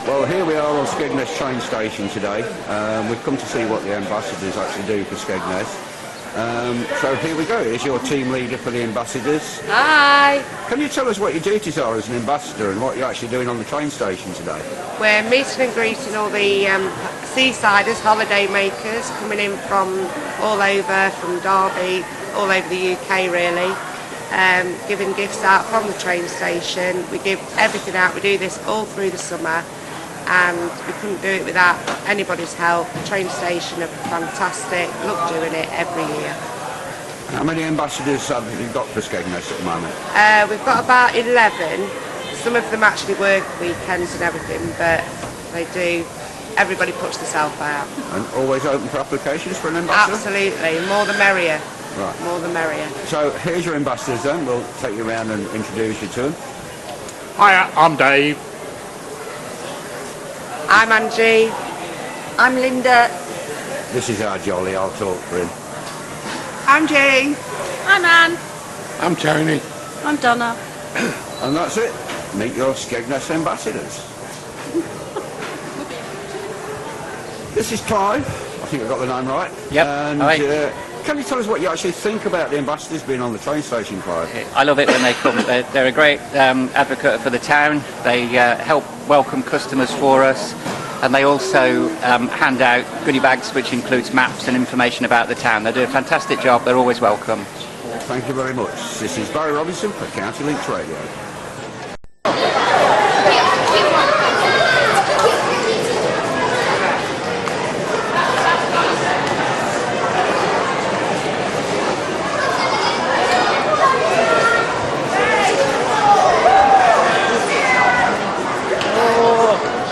Well, here we are on Skegness train station today. We've come to see what the ambassadors actually do for Skegness. So here we go. Here's your team leader for the ambassadors. Hi. Can you tell us what your duties are as an ambassador and what you're actually doing on the train station today? We're meeting and greeting all the seasiders, holiday makers, coming in from all over, from Derby, all over the UK really. Giving gifts out from the train station. We give everything out. We do this all through the summer, and we couldn't do it without anybody's help. The train station are fantastic. Love doing it every year. How many ambassadors have you got for Skegness at the moment? We've got about 11. Some of them actually work weekends and everything, but they do. Everybody puts themselves out. And always open for applications for an ambassador? Absolutely. More the merrier. Right. More the merrier. So here's your ambassadors then. We'll take you around and introduce you to them. Hi, I'm Dave. I'm Angie. I'm Linda. This is our Jolly. I'll talk for him. I'm Jane. I'm Anne. I'm Tony. I'm Donna. And that's it. Meet your Skegness ambassadors. This is Clive. I think I got the name right. Yep. And can you tell us what you actually think about the ambassadors being on the train station, Clive? I love it when they come. They're a great advocate for the town. They help welcome customers for us, and they also hand out goodie bags which includes maps and information about the town. They do a fantastic job. They're always welcome. Thank you very much. This is Barry Robinson for County Links Radio.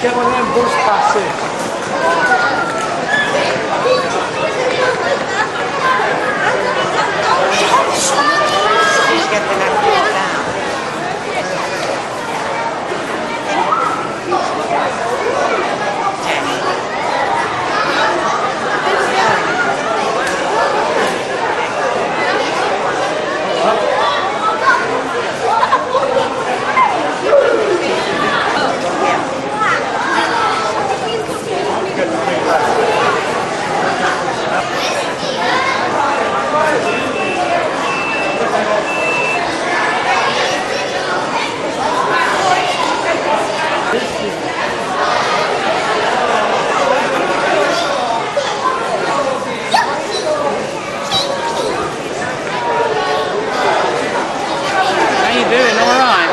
Get one of them bus passes. Just get the napkins down. How you doing? All right.